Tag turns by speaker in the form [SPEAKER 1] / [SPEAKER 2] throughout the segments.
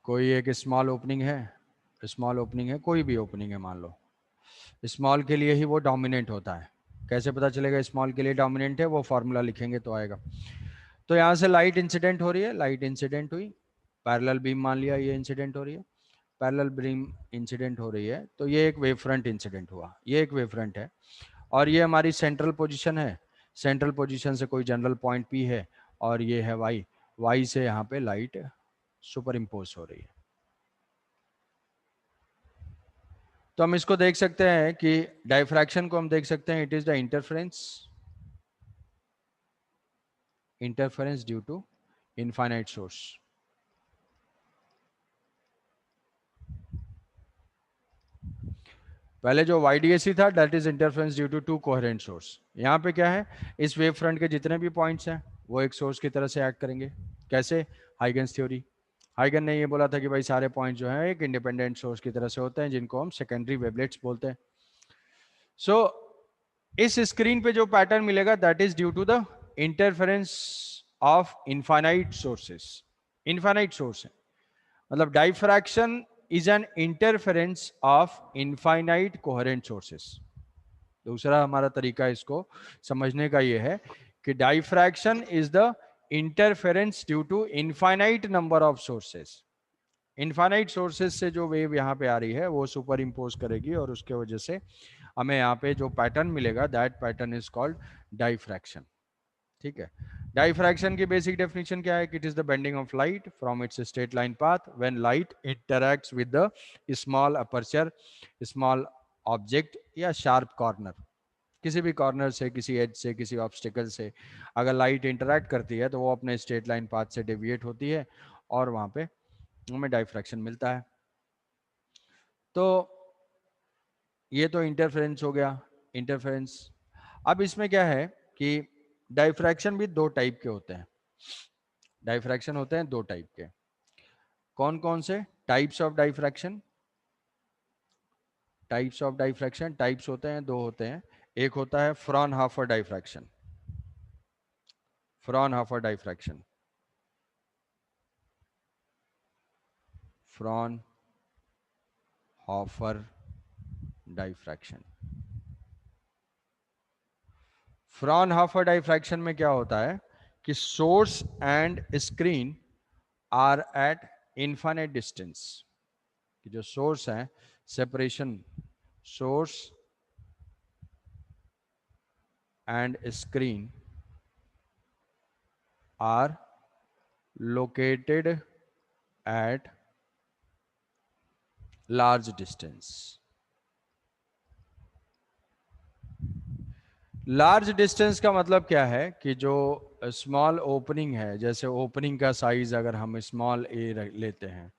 [SPEAKER 1] कोई एक small opening है, स्मॉल ओपनिंग है, कोई भी ओपनिंग है मान लो, स्मॉल के लिए ही वो डोमिनेंट होता है। कैसे पता चलेगा स्मॉल के लिए डोमिनेंट है? वो फार्मूला लिखेंगे तो आएगा। तो यहाँ से लाइट इंसिडेंट हो रही है, लाइट इंसिडेंट हुई, पैरेलल बीम मान लिया ये इंसिडेंट हो रही है, पैरेलल बीम इंसिडेंट हो रही है, तो ये एक वेव फ्रंट इंसिडेंट हुआ, ये एक वेव फ्रंट है। और ये हमारी सेंट्रल पोजीशन है, सेंट्रल पोजीशन से कोई जनरल पॉइंट पी है, और ये है वाई, वाई से यहाँ पे लाइट सुपर इम्पोज हो रही है। तो हम इसको देख सकते हैं कि डायफ्रैक्शन को हम देख सकते हैं, it is the interference due to infinite source. पहले जो YDAC था that is interference due to two coherent source. यहाँ पे क्या है, इस वेव फ्रंट के जितने भी पॉइंट्स हैं वो एक सोर्स की तरह से एक्ट करेंगे। कैसे? Huygens theory. हाइगन ने ये बोला था कि भाई सारे पॉइंट जो हैं एक इंडिपेंडेंट सोर्स की तरह से होते हैं, जिनको हम सेकेंडरी वेवलेट्स बोलते हैं। सो इस स्क्रीन पे जो पैटर्न मिलेगा that is due to the interference of infinite sources. Infinite source है, मतलब diffraction is an interference of infinite coherent sources. दूसरा हमारा तरीका इसको समझने का ये है कि diffraction is the interference due to infinite number of sources. Infinite sources से जो वेव यहाँ पे आ रही है वो सुपर इम्पोज करेगी, और उसके वजह से हमें यहाँ पे जो पैटर्न मिलेगा that pattern is called diffraction. ठीक है। डाइफ्रैक्शन की बेसिक डेफिनेशन क्या है? It is the bending of light from its straight line path when light interacts with the small aperture, small object या शार्प कॉर्नर। किसी भी corner से, किसी एज से, किसी ऑब्स्टिकल से अगर लाइट इंटरैक्ट करती है तो वो अपने स्ट्रेट लाइन पाथ से डेविएट होती है, और वहां पे हमें डाइफ्रैक्शन मिलता है। तो ये तो इंटरफेरेंस हो गया, इंटरफेरेंस। अब इसमें क्या है कि डाइफ्रैक्शन भी दो टाइप के होते हैं। डाइफ्रैक्शन होते हैं दो टाइप के। कौन कौन से types of diffraction? Types of diffraction, types होते हैं दो होते हैं। एक होता है Fraunhofer diffraction, Fraunhofer diffraction, Fraunhofer diffraction. Fraunhofer diffraction में क्या होता है कि source and screen are at infinite distance. कि जो सोर्स है, separation, source and screen are located at large distance. Large distance का मतलब क्या है कि जो स्मॉल ओपनिंग है, जैसे ओपनिंग का साइज अगर हम स्मॉल ए लेते हैं,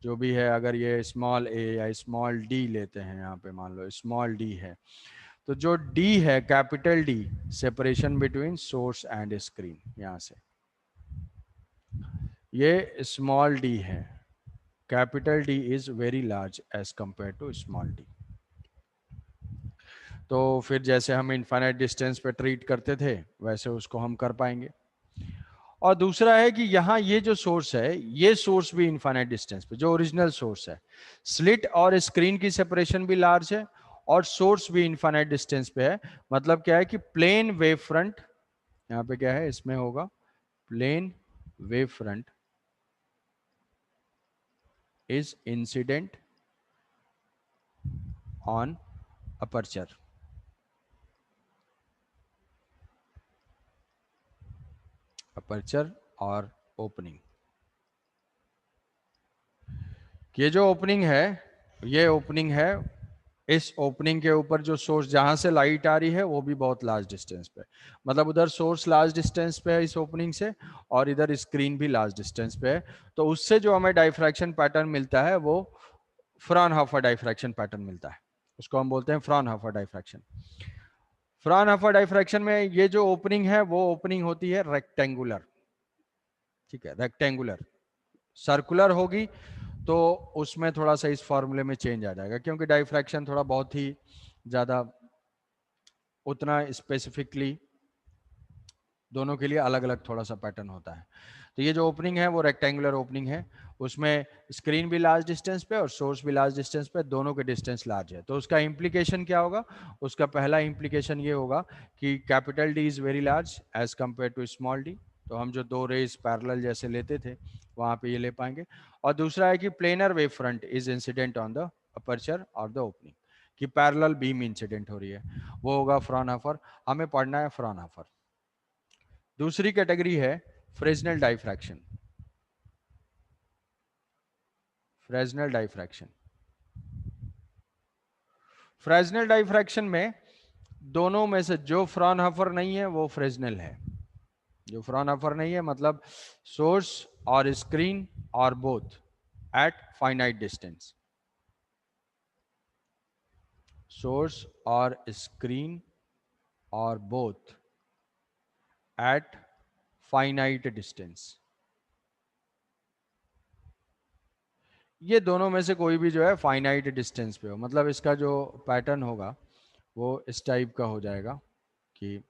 [SPEAKER 1] जो भी है, अगर ये स्मॉल ए या स्मॉल डी लेते हैं, यहाँ पे मान लो स्मॉल डी है, तो जो डी है, capital D, separation between source and screen, यहाँ से ये स्मॉल डी है। Capital D is very large as compare to small D. तो फिर जैसे हम इनफाइनाइट डिस्टेंस पे ट्रीट करते थे वैसे उसको हम कर पाएंगे। और दूसरा है कि यहाँ ये जो सोर्स है, ये सोर्स भी इनफाइनाइट डिस्टेंस पे, जो ओरिजिनल सोर्स है, स्लिट और स्क्रीन की सेपरेशन भी लार्ज है और सोर्स भी इनफाइनाइट डिस्टेंस पे है। मतलब क्या है कि प्लेन वेव फ्रंट, यहाँ पे क्या है इसमें होगा plane wave front is incident on aperture. Aperture और ओपनिंग, ये जो ओपनिंग है, ये ओपनिंग है, इस ओपनिंग के ऊपर जो सोर्स, जहां से लाइट आ रही है वो भी बहुत लार्ज डिस्टेंस पे, मतलब उधर सोर्स लार्ज डिस्टेंस पे है इस ओपनिंग से, और इधर स्क्रीन भी लार्ज डिस्टेंस पे है। तो उससे जो हमें डाइफ्रैक्शन पैटर्न मिलता है वो फ्रॉनहोफर डाइफ्रैक्शन पैटर्न मिलता है, उसको हम बोलते हैं फ्रॉनहोफर डाइफ्रैक्शन। फ्रॉनहोफर डाइफ्रैक्शन में ये जो ओपनिंग है वो ओपनिंग होती है रेक्टेंगुलर। ठीक है, रेक्टेंगुलर। सर्कुलर होगी तो उसमें थोड़ा सा इस फॉर्मूले में चेंज आ जाएगा, क्योंकि डाइफ्रैक्शन थोड़ा बहुत ही ज़्यादा, उतना स्पेसिफिकली दोनों के लिए अलग अलग थोड़ा सा पैटर्न होता है। तो ये जो ओपनिंग है वो रेक्टेंगुलर ओपनिंग है, उसमें स्क्रीन भी लार्ज डिस्टेंस पे और सोर्स भी लार्ज डिस्टेंस पे, दोनों के डिस्टेंस लार्ज है। तो उसका इम्प्लीकेशन क्या होगा? उसका पहला इम्प्लीकेशन ये होगा कि capital D is very large as compare to small D. तो हम जो दो रेज पैरेलल जैसे लेते थे वहां पे ये ले पाएंगे। और दूसरा है कि planar wave front is incident on the aperture और द ओपनिंग, कि पैरेलल बीम इंसिडेंट हो रही है, वो होगा फ्रॉनहोफर। हमें पढ़ना है फ्रॉनहोफर। दूसरी कैटेगरी है Fresnel diffraction. Fresnel diffraction, Fresnel diffraction में दोनों में से जो फ्रॉनहोफर नहीं है वो फ्रेस्नेल है। जो फ्रॉनहोफर नहीं है मतलब सोर्स और स्क्रीन और both at finite distance, source और स्क्रीन और बोथ एट फाइनाइट डिस्टेंस, ये दोनों में से कोई भी जो है फाइनाइट डिस्टेंस पे हो। मतलब इसका जो पैटर्न होगा वो इस टाइप का हो जाएगा कि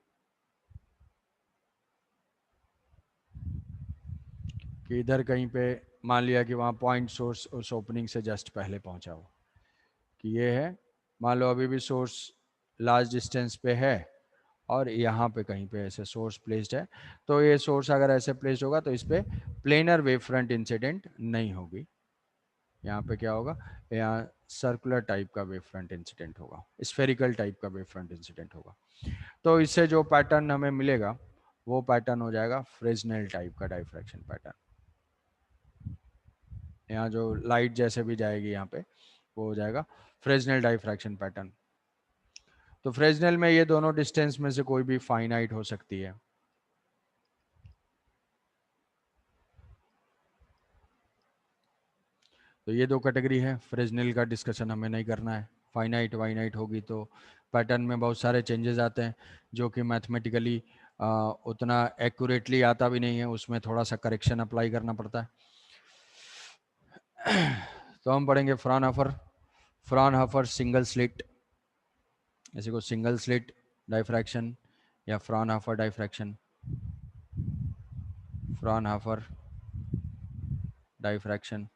[SPEAKER 1] इधर कहीं पे मान लिया कि वहाँ पॉइंट सोर्स उस ओपनिंग से जस्ट पहले पहुंचा हो, कि ये है, मान लो अभी भी सोर्स लार्ज डिस्टेंस पे है और यहाँ पे कहीं पे ऐसे सोर्स प्लेस्ड है। तो ये सोर्स अगर ऐसे प्लेस्ड होगा तो इस पे प्लेनर वेव फ्रंट इंसिडेंट नहीं होगी। यहाँ पे क्या होगा, यहाँ सर्कुलर टाइप का वेव फ्रंट इंसिडेंट होगा, स्फेरिकल टाइप का वेव फ्रंट इंसिडेंट होगा। तो इससे जो पैटर्न हमें मिलेगा वो पैटर्न हो जाएगा फ्रेस्नेल टाइप का डाइफ्रैक्शन पैटर्न। यहाँ जो लाइट जैसे भी जाएगी यहाँ पे वो हो जाएगा फ्रेस्नेल डाइफ्रैक्शन पैटर्न। तो फ्रेस्नेल में ये दोनों डिस्टेंस में से कोई भी फाइनाइट हो सकती है। तो ये दो कैटेगरी है, फ्रेस्नेल का डिस्कशन हमें नहीं करना है। फाइनाइट वाइनाइट होगी तो पैटर्न में बहुत सारे चेंजेस आते हैं जो कि मैथमेटिकली उतना एक्यूरेटली आता भी नहीं है, उसमें थोड़ा सा करेक्शन अप्लाई करना पड़ता है। तो हम पढ़ेंगे फ्रॉनहोफर। फ्रॉनहोफर सिंगल स्लिट, ऐसे को सिंगल स्लिट डाइफ्रैक्शन या फ्रॉनहोफर डाइफ्रैक्शन, फ्रॉनहोफर डाइफ्रैक्शन।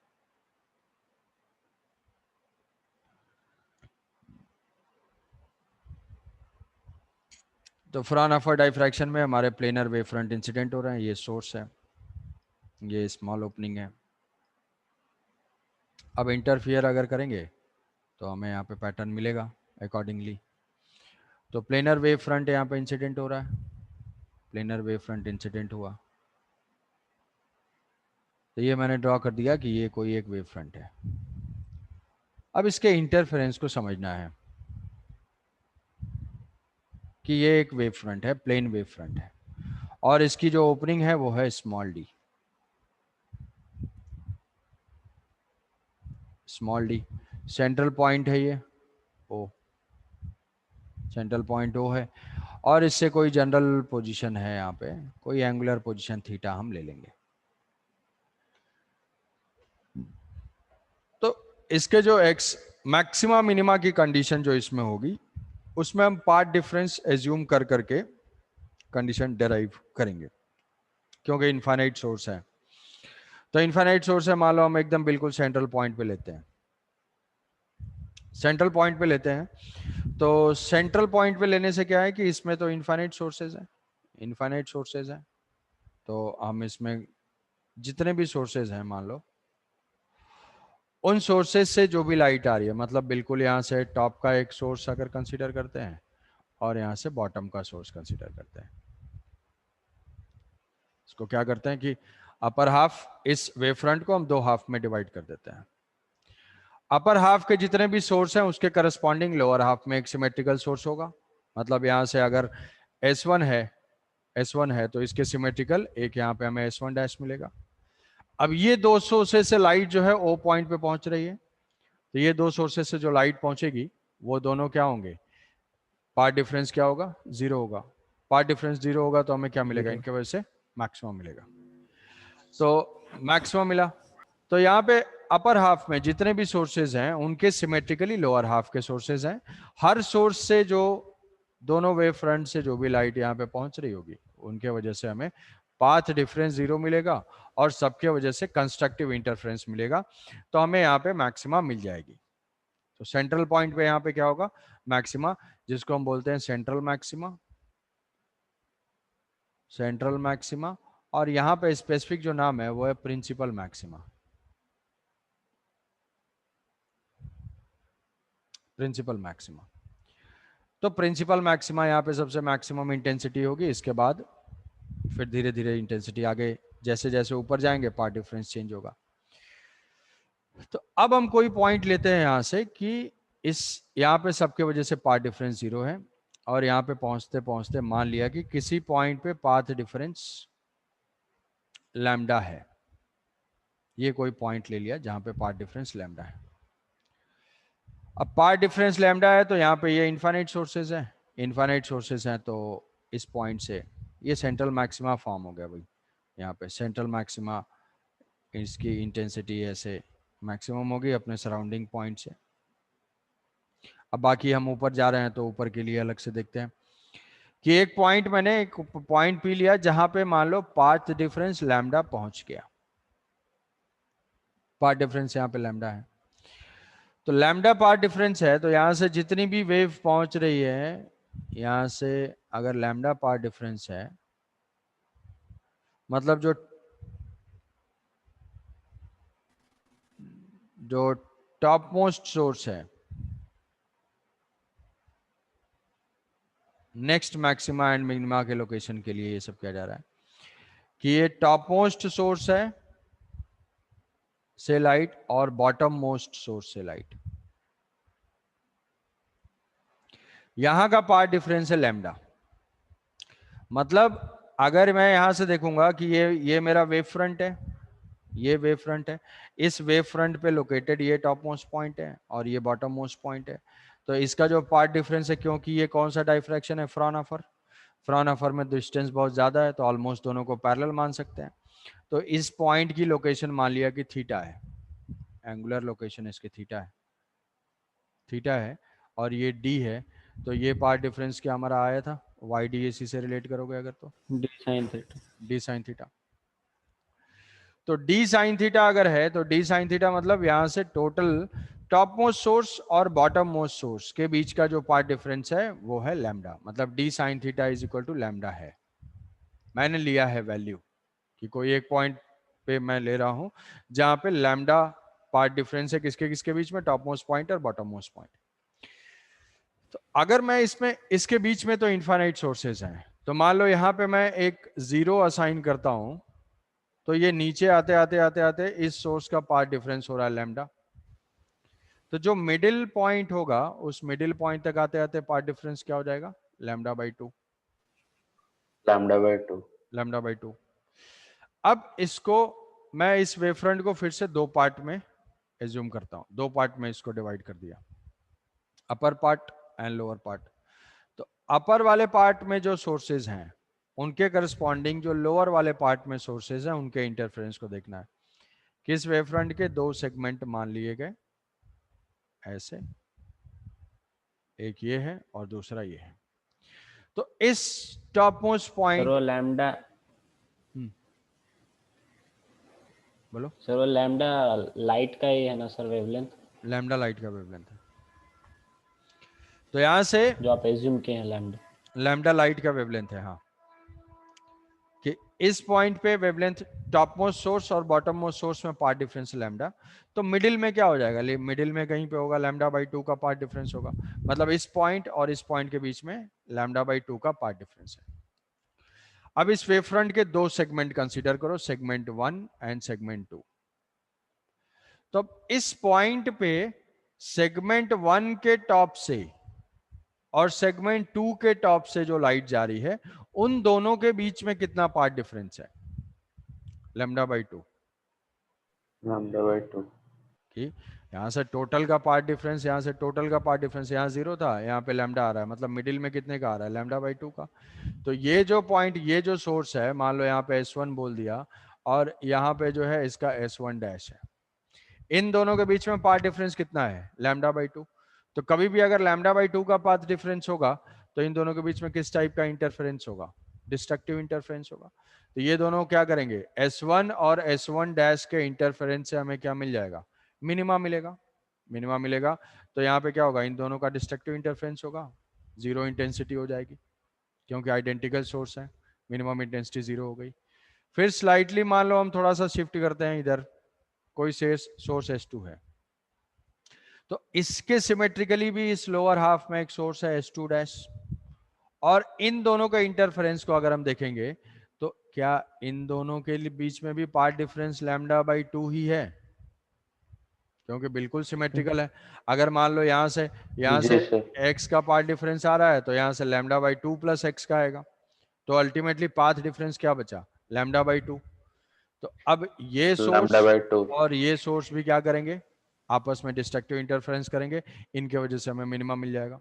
[SPEAKER 1] तो फ्रॉनहोफर डाइफ्रैक्शन में हमारे प्लेनर वेव फ्रंट इंसिडेंट हो रहे हैं, ये सोर्स है, ये स्मॉल ओपनिंग है। अब इंटरफियर अगर करेंगे तो हमें यहाँ पे पैटर्न मिलेगा अकॉर्डिंगली। तो प्लेनर वेव फ्रंट यहाँ पे इंसिडेंट हो रहा है, प्लेनर वेव फ्रंट इंसिडेंट हुआ तो ये मैंने ड्रॉ कर दिया कि ये कोई एक वेव फ्रंट है। अब इसके इंटरफेरेंस को समझना है कि ये एक वेव फ्रंट है, प्लेन वेव फ्रंट है, और इसकी जो ओपनिंग है वो है small D. Small D central point है, ये ओ, सेंट्रल पॉइंट ओ है, और इससे कोई जनरल पोजीशन है यहाँ पे, कोई एंगुलर पोजीशन थीटा हम ले लेंगे। तो इसके जो एक्स मैक्सिमा मिनिमा की कंडीशन जो इसमें होगी उसमें हम पार्ट डिफरेंस एज्यूम कर करके कंडीशन डेराइव करेंगे, क्योंकि इनफाइनाइट सोर्स है। तो इनफाइनाइट सोर्स है, मान लो हम एकदम बिल्कुल सेंट्रल पॉइंट पे लेते हैं, सेंट्रल पॉइंट पे लेते हैं। तो सेंट्रल पॉइंट पे लेने से क्या है कि इसमें तो इनफाइनाइट सोर्सेज है, इनफाइनाइट सोर्सेज है। तो हम इसमें जितने भी सोर्सेज हैं मान लो, उन सोर्सेज से जो भी लाइट आ रही है, मतलब बिल्कुल यहाँ से टॉप का एक सोर्स अगर कंसीडर करते हैं और यहाँ से बॉटम का सोर्स कंसीडर करते हैं, इसको क्या करते हैं कि अपर हाफ, इस वेव फ्रंट को हम दो हाफ में डिवाइड कर देते हैं। अपर हाफ के जितने भी सोर्स हैं उसके करस्पॉन्डिंग लोअर हाफ में एक सिमेट्रिकल सोर्स होगा। मतलब यहाँ से अगर S1 है, S1 है तो इसके सिमेट्रिकल एक यहाँ पे हमें S1 डैश मिलेगा। अब ये दो सोर्सेज से लाइट जो है O पॉइंट पे पहुंच रही है, तो ये दो सोर्सेज से जो लाइट पहुंचेगी वो दोनों क्या होंगे, पार्ट डिफरेंस क्या होगा, जीरो होगा। पार्ट डिफरेंस जीरो होगा तो हमें क्या मिलेगा, इनके वजह से मैक्सिमम मिलेगा। तो मैक्सिमम मिला। तो यहाँ पे अपर हाफ में जितने भी सोर्सेज हैं उनके सिमेट्रिकली लोअर हाफ के सोर्सेज हैं। हर सोर्स से जो दोनों वेव फ्रंट से जो भी लाइट यहाँ पे पहुंच रही होगी उनके वजह से हमें पाथ डिफरेंस 0 मिलेगा और सबके वजह से कंस्ट्रक्टिव इंटरफेरेंस मिलेगा, तो हमें यहाँ पे मैक्सिमा मिल जाएगी। तो सेंट्रल पॉइंट पे यहाँ पे क्या होगा, मैक्सिमा, जिसको हम बोलते हैं सेंट्रल मैक्सिमा, सेंट्रल मैक्सिमा। और यहाँ पे स्पेसिफिक जो नाम है वो है प्रिंसिपल मैक्सिमा, प्रिंसिपल मैक्सिमा। तो प्रिंसिपल मैक्सिमा यहाँ पे सबसे मैक्सिमम इंटेंसिटी होगी, इसके बाद फिर धीरे धीरे इंटेंसिटी आगे जैसे जैसे ऊपर जाएंगे पार्ट डिफरेंस चेंज होगा। तो अब हम कोई पॉइंट लेते हैं यहाँ से कि इस यहाँ पे सबके वजह से पाथ डिफरेंस 0 है, और यहाँ पे पहुंचते पहुंचते मान लिया कि किसी पॉइंट पे पाथ डिफरेंस लैम्डा है। ये कोई पॉइंट ले लिया जहां पे पाथ डिफरेंस लैम्डा है। अब पाथ डिफरेंस लैम्डा है तो यहाँ पे ये इनफाइनाइट सोर्सेज है, इनफाइनाइट सोर्सेज हैं, तो इस पॉइंट से ये सेंट्रल मैक्सिमा फॉर्म हो गया भाई। यहाँ पे सेंट्रल मैक्सिमा, इसकी इंटेंसिटी ऐसे मैक्सिमम होगी अपने सराउंडिंग पॉइंट से। अब बाकी हम ऊपर जा रहे हैं तो ऊपर के लिए अलग से देखते हैं कि एक पॉइंट, मैंने एक पॉइंट पी लिया जहां पे मान लो पाथ डिफरेंस लैम्डा पहुंच गया, पाथ डिफरेंस यहाँ पे लैम्डा है। तो लैम्डा पाथ डिफरेंस है तो यहां से जितनी भी वेव पहुंच रही है, यहां से अगर लैम्डा पाथ डिफरेंस है, मतलब जो टॉप मोस्ट सोर्स है, नेक्स्ट मैक्सिमा एंड मिनिमा के लोकेशन के लिए ये सब किया जा रहा है कि ये टॉप मोस्ट सोर्स है से लाइट और बॉटम मोस्ट सोर्स से लाइट, यहां का पाथ डिफरेंस है लैम्डा। मतलब अगर मैं यहां से देखूंगा कि ये मेरा वेव फ्रंट है, ये वेव फ्रंट है, इस वेव फ्रंट पे लोकेटेड ये टॉप मोस्ट पॉइंट है और ये बॉटम मोस्ट पॉइंट है, तो इसका जो पाथ डिफरेंस है, क्योंकि ये कौन सा डायफ्रैक्शन है, फ्रॉनहोफर, फ्रॉनहोफर में डिस्टेंस बहुत ज्यादा है तो ऑलमोस्ट दोनों को पैरेलल मान सकते हैं। तो इस पॉइंट की लोकेशन मान लिया कि थीटा है, एंगुलर लोकेशन इसके थीटा है, थीटा है, और ये डी है। तो ये पार्ट डिफरेंस क्या हमारा आया था, वाई डी ए सी से रिलेट करोगे अगर तो
[SPEAKER 2] D sine theta,
[SPEAKER 1] D sine theta. तो डी साइन थीटा अगर है तो डी साइन थीटा मतलब यहां से टोटल टॉप मोस्ट सोर्स और बॉटम मोस्ट सोर्स के बीच का जो पार्ट डिफरेंस है वो है लैम्डा, मतलब D sine theta is equal to lambda है। मैंने लिया है वैल्यू कि कोई एक पॉइंट पे मैं ले रहा हूं जहां पे लैम्डा पार्ट डिफरेंस है किसके किसके बीच में, टॉप मोस्ट पॉइंट और बॉटम मोस्ट पॉइंट। तो अगर मैं इसमें इसके बीच में तो इनफाइनाइट सोर्सेज हैं, तो मान लो यहाँ पे मैं एक 0 असाइन करता हूं, तो ये नीचे आते आते आते आते इस सोर्स का पार्ट डिफरेंस हो रहा है लैम्डा। तो जो मिडिल पॉइंट होगा उस मिडिल पॉइंट तक आते आते पार्ट डिफरेंस क्या हो जाएगा, lambda by 2,
[SPEAKER 2] lambda by 2।
[SPEAKER 1] Lambda by 2। अब इसको मैं इस वेवफ्रंट को फिर से दो पार्ट में एज्यूम करता हूं, दो पार्ट में इसको डिवाइड कर दिया, upper part and lower part. तो अपर वाले पार्ट में जो सोर्सेज हैं उनके करस्पॉन्डिंग जो लोअर वाले पार्ट में सोर्सेज हैं उनके इंटरफेरेंस को देखना है। किस वेवफ्रंट के दो सेगमेंट मान लिए गए ऐसे, एक ये है और दूसरा ये है। तो इस टॉप मोस्ट
[SPEAKER 2] सर
[SPEAKER 1] पॉइंट,
[SPEAKER 2] वो लैम्डा,
[SPEAKER 1] बोलो।
[SPEAKER 2] सर वो लैम्डा लाइट का ही है ना सर, वेवलेंथ
[SPEAKER 1] लैम्डा लाइट का वेवलेंथ है। तो यहां से
[SPEAKER 2] जो आप एज्यूम किए हैं लैम्डा।
[SPEAKER 1] लैम्डा लाइट का वेवलेंथ है, हाँ, कि इस पॉइंट पे वेवलेंथ टॉप मोस्ट सोर्स और बॉटम मोस्ट सोर्स में पार्ट डिफरेंस लैम्डा। तो मिडिल में क्या हो जाएगा, मिडिल में कहीं पे होगा लैम्डा बाई 2 का पार्ट डिफरेंस होगा, मतलब इस पॉइंट और इस पॉइंट के बीच में लैम्डा बाई 2 का पार्ट डिफरेंस है। अब इस वेव फ्रंट के दो सेगमेंट कंसीडर करो, सेगमेंट 1 एंड सेगमेंट 2। तो इस पॉइंट पे सेगमेंट 1 के टॉप से और सेगमेंट 2 के टॉप से जो लाइट जा रही है उन दोनों के बीच में कितना पार्ट डिफरेंस है, लैम्डा बाई 2।
[SPEAKER 2] Lambda by 2।
[SPEAKER 1] कि यहाँ से टोटल का पार्ट डिफरेंस, यहाँ से टोटल का पार्ट डिफरेंस, यहाँ 0 था, यहाँ पे लैम्डा आ रहा है, मतलब मिडिल में कितने का आ रहा है, लैम्डा बाई 2 का। तो ये जो पॉइंट, ये जो सोर्स है, मान लो यहाँ पे S1 बोल दिया और यहाँ पे जो है इसका S1 डैश है, इन दोनों के बीच में पार्ट डिफरेंस कितना है, लैम्डा बाई 2। तो कभी भी अगर लैम्डा बाई 2 का पाथ डिफरेंस होगा तो इन दोनों के बीच में किस टाइप का इंटरफेरेंस होगा, डिस्ट्रक्टिव इंटरफेरेंस होगा। तो ये दोनों क्या करेंगे, S1 और S1 डैश के इंटरफेरेंस से हमें क्या मिल जाएगा, मिनिमा मिलेगा। मिनिमा मिलेगा तो यहाँ पे क्या होगा, इन दोनों का डिस्ट्रक्टिव इंटरफेरेंस होगा, जीरो इंटेंसिटी हो जाएगी क्योंकि आइडेंटिकल सोर्स है, मिनिमम इंटेंसिटी जीरो हो गई। फिर स्लाइटली मान लो हम थोड़ा सा शिफ्ट करते हैं इधर, कोई सोर्स S2 है, तो इसके सिमेट्रिकली भी इस लोअर हाफ में एक सोर्स है S2 डैश, और इन दोनों का इंटरफेरेंस को अगर हम देखेंगे तो क्या इन दोनों के बीच में भी पार्ट डिफरेंस λ/2 ही है, क्योंकि बिल्कुल सिमेट्रिकल है। अगर मान लो यहाँ से
[SPEAKER 2] जी सर।
[SPEAKER 1] x का पार्ट डिफरेंस आ रहा है तो यहाँ से λ/2 प्लस x का आएगा, तो अल्टीमेटली पाथ डिफरेंस क्या बचा, λ/2। तो अब ये सोर्स
[SPEAKER 2] λ/2।
[SPEAKER 1] और ये सोर्स भी क्या करेंगे, आपस में डिस्ट्रक्टिव इंटरफेरेंस करेंगे, इनके वजह से हमें मिनिमम मिल जाएगा।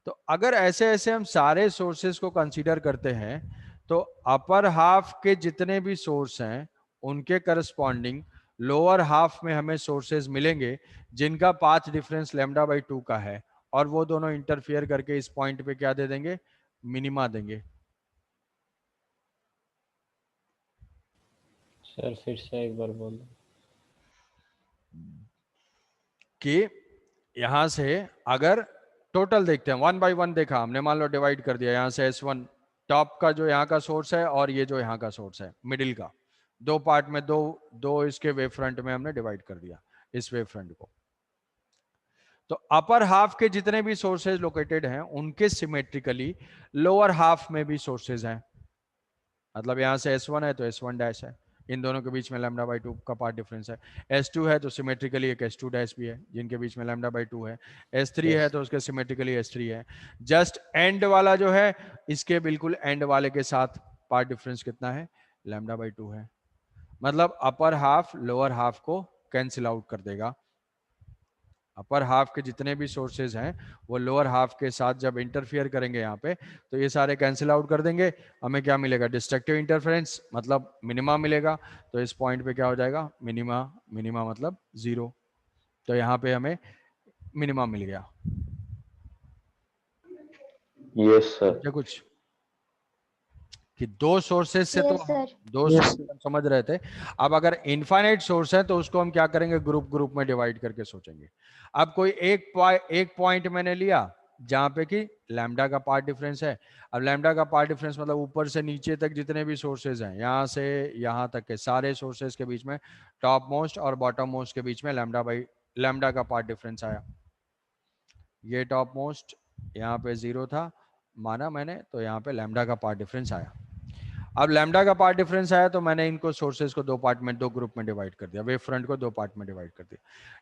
[SPEAKER 1] तो अगर ऐसे ऐसे हम सारे सोर्सेस को कंसीडर करते हैं तो अपर हाफ के जितने भी सोर्स हैं उनके करस्पॉन्डिंग लोअर हाफ में हमें सोर्सेज मिलेंगे जिनका पाथ डिफरेंस λ/2 का है, और वो दोनों इंटरफियर करके इस पॉइंट पे क्या दे देंगे, मिनिमा देंगे।
[SPEAKER 2] सर फिर से एक बार बोल दो।
[SPEAKER 1] कि यहां से अगर टोटल देखते हैं, 1 बाय 1 देखा हमने, मान लो डिवाइड कर दिया, यहां से S1 टॉप का जो यहाँ का सोर्स है और ये जो यहाँ का सोर्स है मिडिल का, दो पार्ट में, दो दो इसके वेव फ्रंट में हमने डिवाइड कर दिया इस वेव फ्रंट को। तो अपर हाफ के जितने भी सोर्सेज लोकेटेड हैं उनके सिमेट्रिकली लोअर हाफ में भी सोर्सेज हैं, मतलब यहां से S1 है तो S1 डैश है, इन दोनों के बीच में λ/2 का पार्ट डिफरेंस है। S2 है तो सिमेट्रिकली एक S2 डैश भी है जिनके बीच में λ/2 है। S3 है तो उसके सिमेट्रिकली S3 है। जस्ट एंड वाला जो है इसके बिल्कुल एंड वाले के साथ पार्ट डिफरेंस कितना है, λ/2 है। मतलब अपर हाफ लोअर हाफ को कैंसिल आउट कर देगा। अपर हाफ के जितने भी सोर्सेज हैं वो लोअर हाफ के साथ जब इंटरफियर करेंगे यहाँ पे तो ये सारे कैंसिल आउट कर देंगे, हमें क्या मिलेगा, डिस्ट्रक्टिव इंटरफेरेंस मतलब मिनिमा मिलेगा। तो इस पॉइंट पे क्या हो जाएगा, मिनिमा, मिनिमा मतलब जीरो, तो यहाँ पे हमें मिनिमा मिल गया।
[SPEAKER 2] Yes sir.
[SPEAKER 1] समझे कुछ, कि दो सोर्सेज से तो
[SPEAKER 3] यस सर।
[SPEAKER 1] दो सोर्सेज हम समझ रहे थे। अब अगर इनफाइनाइट सोर्स है तो उसको हम क्या करेंगे, ग्रुप ग्रुप में डिवाइड करके सोचेंगे। अब कोई एक पॉइंट मैंने लिया जहां पे कि लैम्डा का पार्ट डिफरेंस है। अब लैम्डा का पार्ट डिफरेंस मतलब ऊपर से नीचे तक जितने भी सोर्सेज हैं, यहाँ से यहाँ तक के सारे सोर्सेज के बीच में टॉप मोस्ट और बॉटम मोस्ट के बीच में लैम्डा का पार्ट डिफरेंस आया। ये टॉप मोस्ट यहाँ पे जीरो था माना मैंने, तो यहाँ पे लैम्डा का पार्ट डिफरेंस आया। अब लैम्डा का पार्ट डिफरेंस आया तो मैंने इनको सोर्सेज को दो पार्ट में, दो ग्रुप में डिवाइड कर दिया, वेव फ्रंट को दो पार्ट में डिवाइड कर दिया।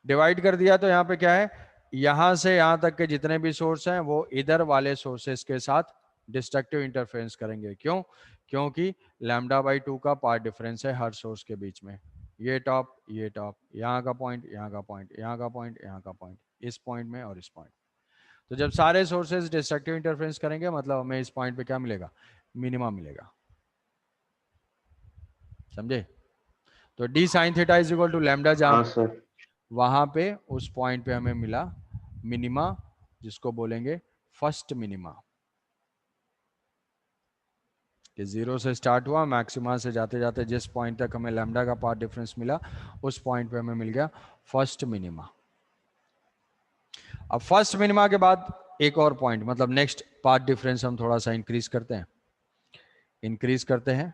[SPEAKER 1] डिवाइड कर दिया तो यहाँ पे क्या है, यहाँ से यहाँ तक के जितने भी सोर्स हैं वो इधर वाले सोर्सेज के साथ डिस्ट्रक्टिव इंटरफेरेंस करेंगे। क्यों, क्योंकि λ/2 का पार्ट डिफरेंस है हर सोर्स के बीच में। ये टॉप, ये टॉप, यहाँ का पॉइंट, यहाँ का पॉइंट, यहाँ का पॉइंट, यहाँ का पॉइंट, इस पॉइंट में और इस पॉइंट। तो जब सारे सोर्सेज डिस्ट्रक्टिव इंटरफेरेंस करेंगे मतलब हमें इस पॉइंट पे क्या मिलेगा, मिनिमा मिलेगा। समझे, तो d sin theta is equal to lambda, जहां
[SPEAKER 2] हाँ सर।
[SPEAKER 1] वहां पे उस पॉइंट पे हमें मिला मिनिमा, जिसको बोलेंगे फर्स्ट मिनिमा, कि जीरो से स्टार्ट हुआ, मैक्सिमा से जाते जाते जिस पॉइंट तक हमें लैम्डा का पार्ट डिफरेंस मिला उस पॉइंट पे हमें मिल गया फर्स्ट मिनिमा। अब फर्स्ट मिनिमा के बाद एक और पॉइंट, मतलब नेक्स्ट पार्ट डिफरेंस हम थोड़ा सा इंक्रीज करते हैं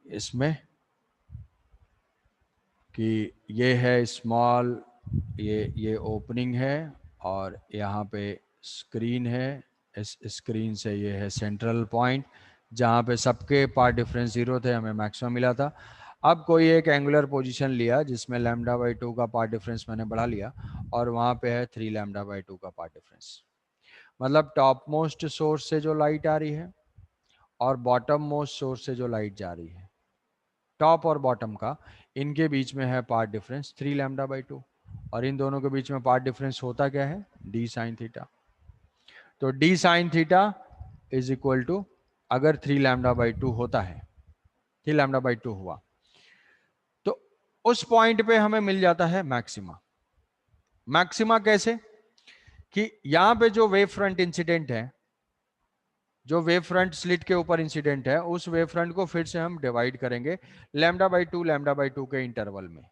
[SPEAKER 1] इसमें, कि ये है स्मॉल, ये ओपनिंग है और यहाँ पे स्क्रीन है, इस स्क्रीन से ये है सेंट्रल पॉइंट जहाँ पे सबके पार्ट डिफरेंस जीरो थे, हमें मैक्सिमम मिला था। अब कोई एक एंगुलर पोजीशन लिया जिसमें λ/2 का पार्ट डिफरेंस मैंने बढ़ा लिया और वहाँ पे है 3 λ/2 का पार्ट डिफरेंस। मतलब टॉप मोस्ट सोर्स से जो लाइट आ रही है और बॉटम मोस्ट सोर्स से जो लाइट जा रही है, टॉप और बॉटम का, इनके बीच में है पार्ट डिफरेंस 3 λ/2, और इन दोनों के बीच में पार्ट डिफरेंस होता क्या है, d sin थीटा। तो d sin theta is equal to, अगर 3 λ/2 होता है, 3 λ/2 हुआ तो उस पॉइंट पे हमें मिल जाता है मैक्सिमा। मैक्सिमा कैसे, कि यहां पे जो वेव फ्रंट इंसिडेंट है जो वेव फ्रंट स्लिट के ऊपर इंसिडेंट है उस वेव फ्रंट को फिर से हम डिवाइड करेंगे λ/2 के इंटरवल में,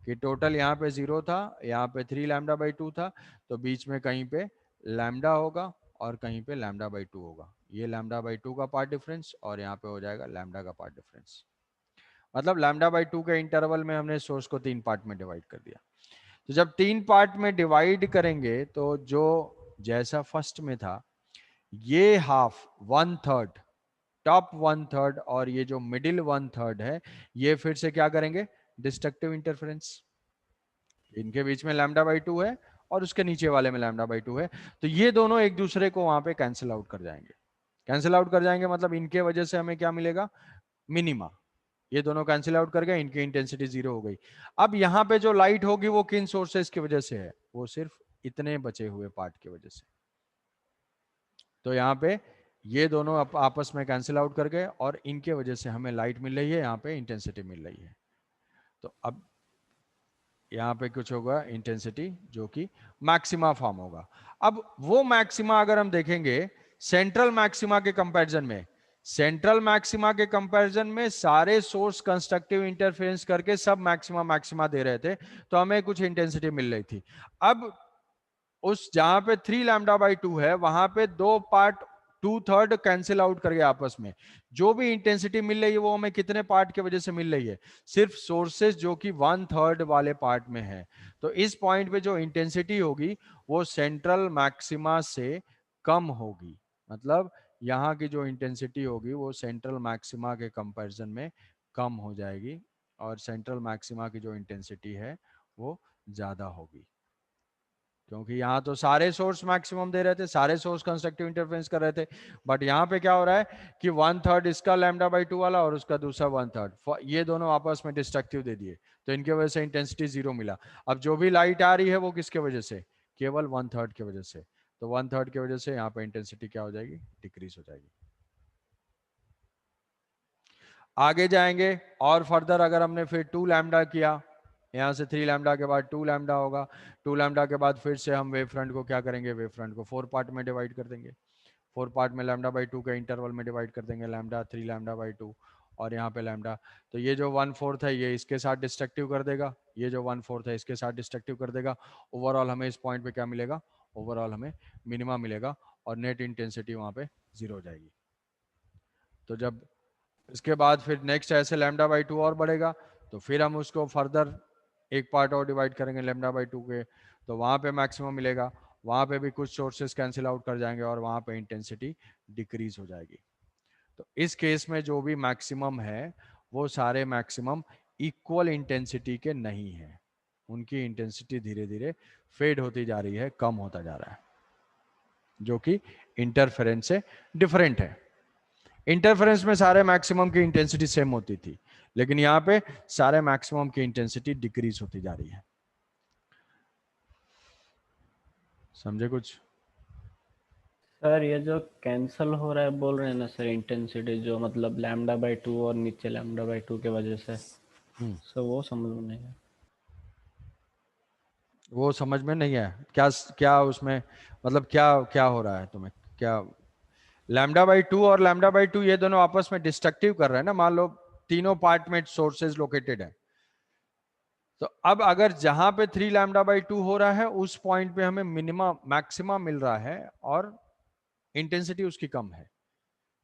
[SPEAKER 1] कि टोटल यहाँ पे 0 था, यहाँ पे 3 λ/2 था, तो बीच में कहीं पे लैम्डा होगा और कहीं पे λ/2 होगा। ये λ/2 का पार्ट डिफरेंस और यहाँ पे हो जाएगा लैम्डा का पार्ट डिफरेंस। मतलब λ/2 के इंटरवल में हमने सोर्स को 3 पार्ट में डिवाइड कर दिया। तो जब 3 पार्ट में डिवाइड करेंगे तो जो जैसा फर्स्ट में था, ये हाफ 1/3, टॉप 1/3 और ये जो मिडिल 1/3 है, ये फिर से क्या करेंगे, डिस्ट्रक्टिव इंटरफेरेंस। इनके बीच में λ/2 है और उसके नीचे वाले में λ/2 है, तो ये दोनों एक दूसरे को वहां पे कैंसिल आउट कर जाएंगे। कैंसिल आउट कर जाएंगे मतलब इनके वजह से हमें क्या मिलेगा, मिनिमा। ये दोनों कैंसिल आउट कर गए, इनकी इंटेंसिटी 0 हो गई। अब यहाँ पे जो लाइट होगी वो किन सोर्सेस की वजह से है, वो सिर्फ इतने बचे हुए पार्ट की वजह से। तो यहाँ पे ये दोनों आपस में कैंसिल आउट कर गए और इनके वजह से हमें लाइट मिल रही है, यहाँ पे इंटेंसिटी मिल रही है। तो अब यहाँ पे कुछ होगा इंटेंसिटी जो कि मैक्सिमा फॉर्म होगा। अब वो मैक्सिमा अगर हम देखेंगे सेंट्रल मैक्सिमा के कंपैरिजन में, सेंट्रल मैक्सिमा के कंपैरिजन में सारे सोर्स कंस्ट्रक्टिव इंटरफेरेंस करके सब मैक्सिमा मैक्सिमा दे रहे थे, तो हमें कुछ इंटेंसिटी मिल रही थी। अब उस जहां पे 3 λ/2 है वहां पे दो पार्ट 2/3 कैंसिल आउट कर गए आपस में। जो भी इंटेंसिटी मिल रही है वो हमें कितने पार्ट की वजह से मिल रही है, सिर्फ सोर्सेस जो कि 1/3 वाले पार्ट में है। तो इस पॉइंट पे जो इंटेंसिटी होगी वो सेंट्रल मैक्सिमा से कम होगी। मतलब यहाँ की जो इंटेंसिटी होगी वो सेंट्रल मैक्सिमा के कंपैरिजन में कम हो जाएगी और सेंट्रल मैक्सिमा की जो इंटेंसिटी है वो ज्यादा होगी, क्योंकि यहाँ तो सारे सोर्स मैक्सिमम दे रहे थे, सारे सोर्स कंस्ट्रक्टिव इंटरफेरेंस कर रहे थे। बट यहाँ पे क्या हो रहा है कि 1/3 इसका λ/2 वाला और उसका दूसरा 1/3, ये दोनों आपस में डिस्ट्रक्टिव दे दिए, तो इनके वजह से इंटेंसिटी 0 मिला। अब जो भी लाइट आ रही है वो किसके वजह से, केवल 1/3 की वजह से। तो 1/3 की वजह से यहाँ पे इंटेंसिटी क्या हो जाएगी, डिक्रीज हो जाएगी। आगे जाएंगे और फर्दर अगर हमने फिर 2 λ किया, यहाँ से 3 λ के बाद 2 λ होगा, 2 λ के बाद फिर से हम वेव फ्रंट को क्या करेंगे, वेव फ्रंट को 4 पार्ट में डिवाइड कर देंगे। 4 पार्ट में λ/2 के इंटरवल में डिवाइड कर देंगे, लैम्डा 3 λ/2 और यहाँ पे लैम्डा। तो ये जो 1/4 है ये इसके साथ डिस्ट्रक्टिव कर देगा, ये जो 1/4 है इसके साथ डिस्ट्रक्टिव कर देगा। ओवरऑल हमें इस पॉइंट पे क्या मिलेगा, ओवरऑल हमें मिनिमा मिलेगा और नेट इंटेंसिटी वहां पे 0 हो जाएगी। तो जब इसके बाद फिर नेक्स्ट ऐसे λ/2 और बढ़ेगा, तो फिर हम उसको फर्दर एक पार्ट और डिवाइड करेंगे λ/2 के, तो वहां पे मैक्सिमम मिलेगा। वहां पे भी कुछ सोर्सेस कैंसिल आउट कर जाएंगे और वहां पे इंटेंसिटी डिक्रीज हो जाएगी। तो इस केस में जो भी मैक्सिमम है वो सारे मैक्सिमम इक्वल इंटेंसिटी के नहीं है, उनकी इंटेंसिटी धीरे धीरे फेड होती जा रही है, कम होता जा रहा है, जो कि इंटरफेरेंस से डिफरेंट है। इंटरफेरेंस में सारे मैक्सिमम की इंटेंसिटी सेम होती थी, लेकिन यहाँ पे सारे मैक्सिमम की इंटेंसिटी डिक्रीज होती जा रही है। समझे कुछ?
[SPEAKER 2] सर ये जो कैंसल हो रहा है बोल रहे हैं ना सर, इंटेंसिटी जो मतलब λ/2 और नीचे λ/2 के वजह से, सर वो समझ में नहीं है।
[SPEAKER 1] वो समझ में नहीं है क्या, क्या उसमें मतलब क्या क्या हो रहा है तुम्हें, क्या λ/2 और λ/2 ये दोनों आपस में डिस्ट्रक्टिव कर रहे हैं ना। मान लो तीनों पार्ट में सोर्सेज लोकेटेड है, तो अब अगर जहां पे 3 λ/2 हो रहा है उस पॉइंट पे हमें मिनिमा मैक्सिमा मिल रहा है और इंटेंसिटी उसकी कम है।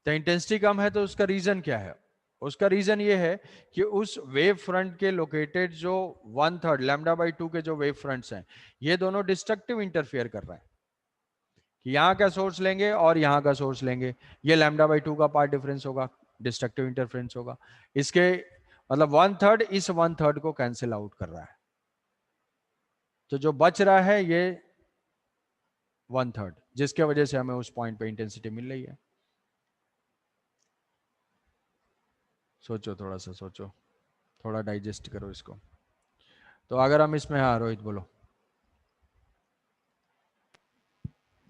[SPEAKER 1] तो इंटेंसिटी कम है तो उसका रीजन क्या है, उसका रीजन ये है कि उस वेव फ्रंट के लोकेटेड जो 1/3 λ/2 के जो वेव फ्रंट्स हैं ये दोनों डिस्ट्रक्टिव इंटरफेयर कर रहे हैं, कि यहाँ का सोर्स लेंगे और यहाँ का सोर्स लेंगे, ये λ/2 का पार्ट डिफरेंस होगा, डिस्ट्रक्टिव इंटरफेरेंस होगा। इसके मतलब 1/3 इस 1/3 को कैंसिल आउट कर रहा है, तो जो बच रहा है ये 1/3, जिसके वजह से हमें उस पॉइंट पे इंटेंसिटी मिल रही है। सोचो, थोड़ा सा सोचो, थोड़ा डाइजेस्ट करो इसको। तो अगर हम इसमें, हाँ रोहित बोलो।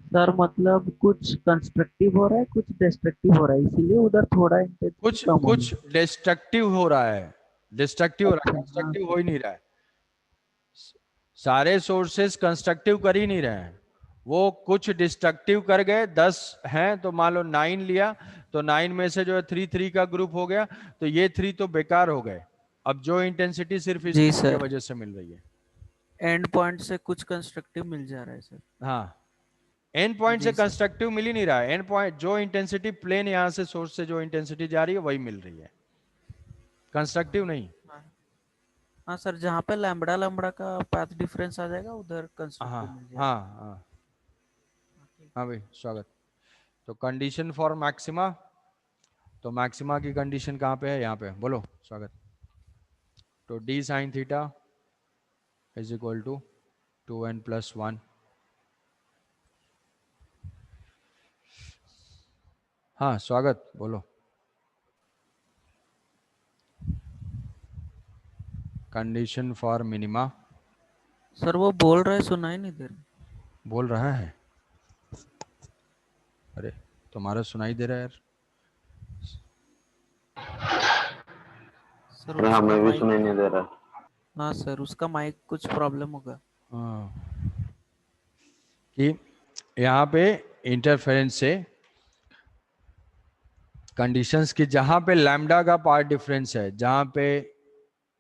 [SPEAKER 3] सर मतलब कुछ कंस्ट्रक्टिव हो रहा है, कुछ डिस्ट्रक्टिव हो रहा है, इसीलिए उधर थोड़ा इंटेंसिटी
[SPEAKER 1] कुछ
[SPEAKER 3] कम होगी।
[SPEAKER 1] कुछ डिस्ट्रक्टिव हो रहा है, डिस्ट्रक्टिव हो रहा है,
[SPEAKER 3] अच्छा हाँ
[SPEAKER 1] कंस्ट्रक्टिव
[SPEAKER 3] सर।
[SPEAKER 1] हो ही नहीं रहा है। सारे सोर्सेस कंस्ट्रक्टिव कर ही नहीं रहे हैं, वो कुछ डिस्ट्रक्टिव कर गए, 10 हैं तो मान लो 9 लिया, तो 9 में से जो है 3 का ग्रुप हो गया, तो ये 3 तो बेकार हो गए। अब जो इंटेंसिटी सिर्फ इस
[SPEAKER 3] जी
[SPEAKER 1] 3 के
[SPEAKER 3] सर,
[SPEAKER 1] वजह से मिल रही है।
[SPEAKER 3] एंड पॉइंट से कुछ कंस्ट्रक्टिव मिल जा रहा है सर।
[SPEAKER 1] हाँ, एंड पॉइंट से
[SPEAKER 3] जी सर।
[SPEAKER 1] कंस्ट्रक्टिव मिल ही नहीं रहा है। एंड पॉइंट जो इंटेंसिटी प्लेन यहां से सोर्स से जो इंटेंसिटी जा रही है वही मिल रही है, कंस्ट्रक्टिव नहीं।
[SPEAKER 3] हाँ हाँ सर, जहाँ पे लैम्बडा लैम्बडा का पाथ डिफरेंस आ जाएगा उधर
[SPEAKER 1] हाँ
[SPEAKER 3] कंस्ट्रक्टिव मिल
[SPEAKER 1] हाँ
[SPEAKER 3] जाएगा।
[SPEAKER 1] हाँ।
[SPEAKER 3] हाँ, ठीक
[SPEAKER 1] हाँ भाई स्वागत। तो कंडीशन फॉर मैक्सिमा, तो मैक्सिमा की कंडीशन कहाँ पे है, यहाँ पे बोलो स्वागत। तो D sine theta is equal to 2n+1। हाँ स्वागत बोलो। Condition for minima.
[SPEAKER 3] सर वो बोल रहे सुनाई नहीं दे रहा।
[SPEAKER 1] बोल रहा है, अरे तुम्हारा सुनाई दे रहा है यार।
[SPEAKER 3] सर
[SPEAKER 4] अरे
[SPEAKER 3] उसका
[SPEAKER 4] हमें भी
[SPEAKER 3] माइक,
[SPEAKER 4] सुनाई नहीं दे रहा।
[SPEAKER 3] हाँ सर उसका माइक कुछ प्रॉब्लम होगा।
[SPEAKER 1] हाँ, कि यहाँ पे इंटरफेरेंस से कंडीशंस की, जहां पे लैम्डा का पार्ट डिफरेंस है, जहां पे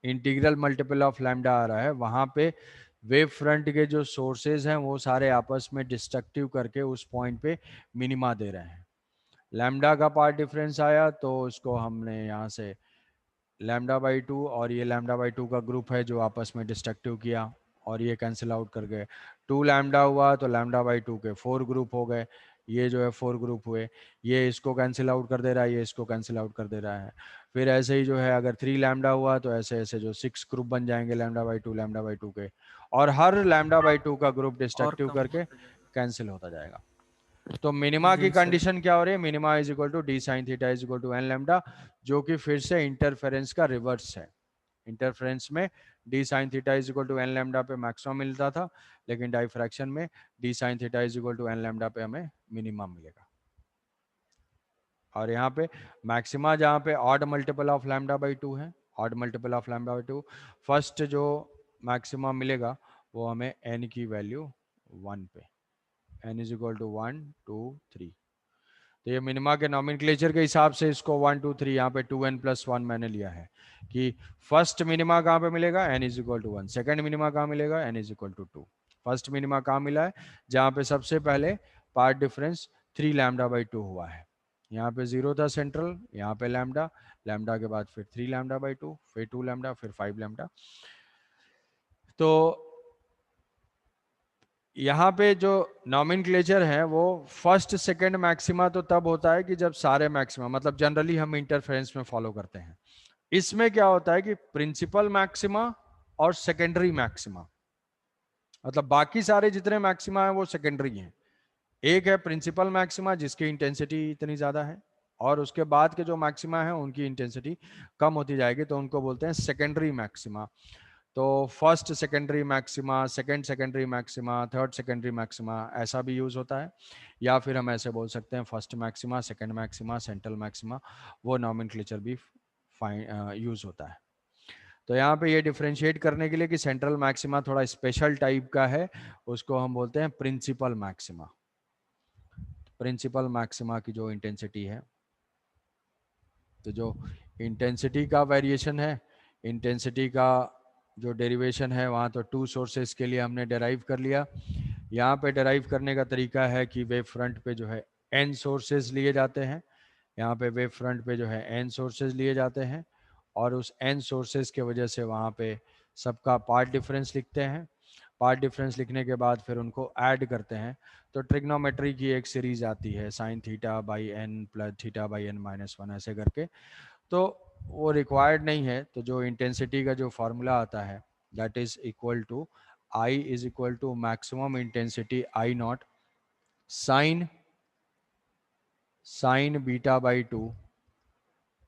[SPEAKER 1] इंटीग्रल मल्टीपल ऑफ लैम्डा आ रहा है, वहां पे वेव फ्रंट के जो सोर्सेज हैं वो सारे आपस में डिस्ट्रक्टिव करके उस पॉइंट पे मिनिमा दे रहे हैं। लैम्डा का पार्ट डिफरेंस आया तो उसको हमने यहाँ से λ/2, और ये λ/2 का ग्रुप है जो आपस में डिस्ट्रक्टिव किया और ये कैंसिल आउट कर गए। 2λ हुआ तो λ/2 के 4 ग्रुप हो गए, ये जो है 4 ग्रुप हुए, ये इसको कैंसिल आउट कर दे रहा है, ये इसको कैंसिल आउट कर दे रहा है। फिर ऐसे ही जो है अगर 3λ हुआ तो ऐसे ऐसे जो 6 ग्रुप बन जाएंगे λ/2 के, और हर λ/2 का ग्रुप
[SPEAKER 3] और
[SPEAKER 1] डिस्ट्रक्टिव
[SPEAKER 3] कम
[SPEAKER 1] करके
[SPEAKER 3] होता जाएगा।
[SPEAKER 1] कैंसिल होता जाएगा। तो मिनिमा की
[SPEAKER 3] जी सर।
[SPEAKER 1] कंडीशन क्या हो रही है, minima is equal to D sine theta is equal to N lambda, जो कि फिर से इंटरफेरेंस का रिवर्स है। इंटरफेरेंस में D sine theta is equal to N lambda पे मैक्सिमम मिलता था, लेकिन डाइफ्रैक्शन में D sine theta is equal to N lambda पे हमें मिनिमम मिलेगा। और यहाँ पे मैक्सिमा जहाँ पे ऑड मल्टीपल ऑफ λ/2 है, ऑड मल्टीपल ऑफ λ/2, फर्स्ट जो मैक्सिमा मिलेगा वो हमें n की वैल्यू 1 पे, n इज इक्वल टू 1 2 3। तो ये मिनिमा के नॉमेनक्लेचर के हिसाब से इसको 1 2 3 यहाँ पे 2n+1 मैंने लिया है कि फर्स्ट मिनिमा कहाँ पे मिलेगा, n is equal to 1। Second minima कहाँ मिलेगा, n is equal to 2। First minima कहाँ मिला है, जहाँ पे सबसे पहले पार्ट डिफरेंस 3λ/2 हुआ है। यहाँ पे 0 था सेंट्रल, यहाँ पे लैम्डा, लैम्डा के बाद फिर 3λ/2, फिर 2λ, फिर 5λ। तो यहाँ पे जो नॉमेनक्लेचर है वो फर्स्ट सेकंड मैक्सिमा तो तब होता है कि जब सारे मैक्सिमा, मतलब जनरली हम इंटरफेरेंस में फॉलो करते हैं। इसमें क्या होता है कि प्रिंसिपल मैक्सिमा और सेकेंडरी मैक्सिमा, मतलब बाकी सारे जितने मैक्सिमा है वो सेकेंडरी हैं। एक है प्रिंसिपल मैक्सिमा जिसकी इंटेंसिटी इतनी ज्यादा है, और उसके बाद के जो मैक्सिमा है उनकी इंटेंसिटी कम होती जाएगी, तो उनको बोलते हैं सेकेंडरी मैक्सिमा। तो first secondary maxima, second secondary maxima, third secondary maxima, ऐसा भी यूज होता है। या फिर हम ऐसे बोल सकते हैं first maxima, second maxima, central maxima, वो नॉमेनक्लेचर भी फाइन यूज होता है। तो यहाँ पे ये डिफ्रेंशिएट करने के लिए कि सेंट्रल मैक्सिमा थोड़ा स्पेशल टाइप का है, उसको हम बोलते हैं प्रिंसिपल मैक्सिमा। प्रिंसिपल मैक्सिमा की जो इंटेंसिटी है, तो जो इंटेंसिटी का वेरिएशन है, इंटेंसिटी का जो डेरिवेशन है वहाँ तो 2 सोर्सेस के लिए हमने डेराइव कर लिया। यहाँ पे डेराइव करने का तरीका है कि वेव फ्रंट पे जो है n सोर्सेज लिए जाते हैं, यहाँ पे वेव फ्रंट पे जो है n सोर्सेज लिए जाते हैं, और उस n सोर्सेज के वजह से वहाँ पे सबका पार्ट डिफरेंस लिखते हैं। पार्ट डिफरेंस लिखने के बाद फिर उनको ऐड करते हैं, तो ट्रिग्नोमेट्री की एक सीरीज आती है sine theta by N plus theta by n-1 ऐसे करके। तो वो रिक्वायर्ड नहीं है, तो जो इंटेंसिटी का जो फॉर्मूला आता है that is equal to I is equal to maximum intensity I naught sine β/2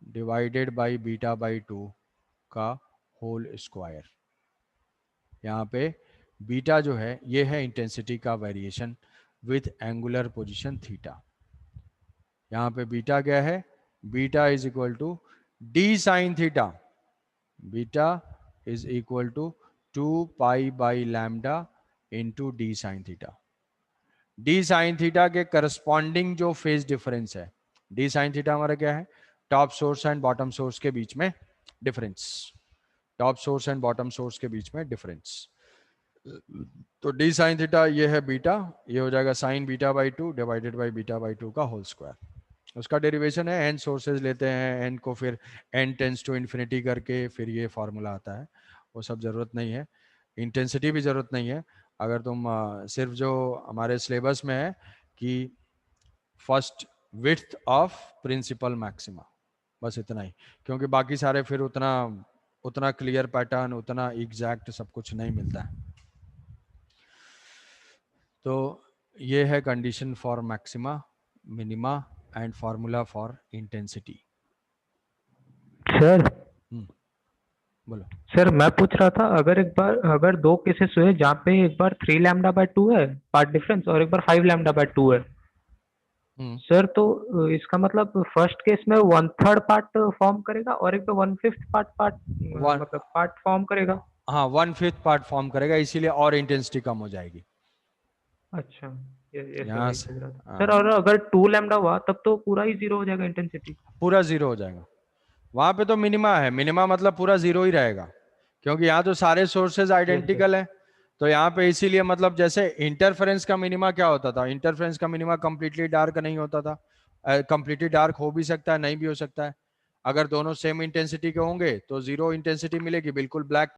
[SPEAKER 1] divided by β/2 का होल स्क्वायर। यहाँ पे बीटा जो है ये है इंटेंसिटी का variation with angular position theta. यहाँ पे बीटा क्या है, beta is equal to D sine theta, beta is equal to 2 pi by lambda into D sine theta. D sine theta के करस्पॉन्डिंग जो फेज डिफरेंस है, D sine theta हमारा क्या है, top source and bottom source के बीच में difference, top source and bottom source के बीच में डिफरेंस। तो डी साइन थीटा ये है बीटा, ये हो जाएगा sign beta by 2 divided by beta by 2 का होल स्क्वायर। उसका डेरिवेशन है, एन सोर्सेज लेते हैं, एन को फिर एन टेंस टू इन्फिनिटी करके फिर ये फॉर्मूला आता है, वो सब जरूरत नहीं है। इंटेंसिटी भी जरूरत नहीं है, अगर तुम सिर्फ जो हमारे सिलेबस में है कि first width of principal maxima, बस इतना ही, क्योंकि बाकी सारे फिर उतना उतना क्लियर पैटर्न, उतना एग्जैक्ट सब कुछ नहीं मिलता है। तो ये है condition for maxima, minima and formula for intensity.
[SPEAKER 4] Sir
[SPEAKER 1] बोलो।
[SPEAKER 4] सर मैं पूछ रहा था, अगर दो केसेस हुए जहाँ पे एक बार 3 लैम्डा बाय 2 है पार्ट डिफरेंस और एक बार 5 लैम्डा बाय 2 है सर, तो इसका मतलब फर्स्ट केस में 1/3 पार्ट फॉर्म करेगा और एक पे 1/5 पार्ट मतलब पार्ट फॉर्म करेगा।
[SPEAKER 1] हाँ 1/5 पार्ट फॉर्म करेगा, इसीलिए और इंटेंसिटी कम हो जाएगी।
[SPEAKER 4] अच्छा ये
[SPEAKER 1] यहाँ
[SPEAKER 4] सर
[SPEAKER 1] से
[SPEAKER 4] सर, और अगर 2 लैम्डा हुआ तब तो पूरा ही 0 हो जाएगा इंटेंसिटी।
[SPEAKER 1] पूरा 0 हो जाएगा, वहां पे तो मिनिमा है, मिनिमा मतलब पूरा 0 ही रहेगा, क्योंकि यहाँ तो सारे सोर्सेज आइडेंटिकल है। तो यहाँ पे इसीलिए मतलब जैसे इंटरफेरेंस का मिनिमा क्या होता था, इंटरफेरेंस का मिनिमा कंप्लीटली डार्क नहीं होता था, कंप्लीटली डार्क हो भी सकता है नहीं भी हो सकता है। अगर दोनों सेम इंटेंसिटी के होंगे तो 0 इंटेंसिटी मिलेगी, बिल्कुल ब्लैक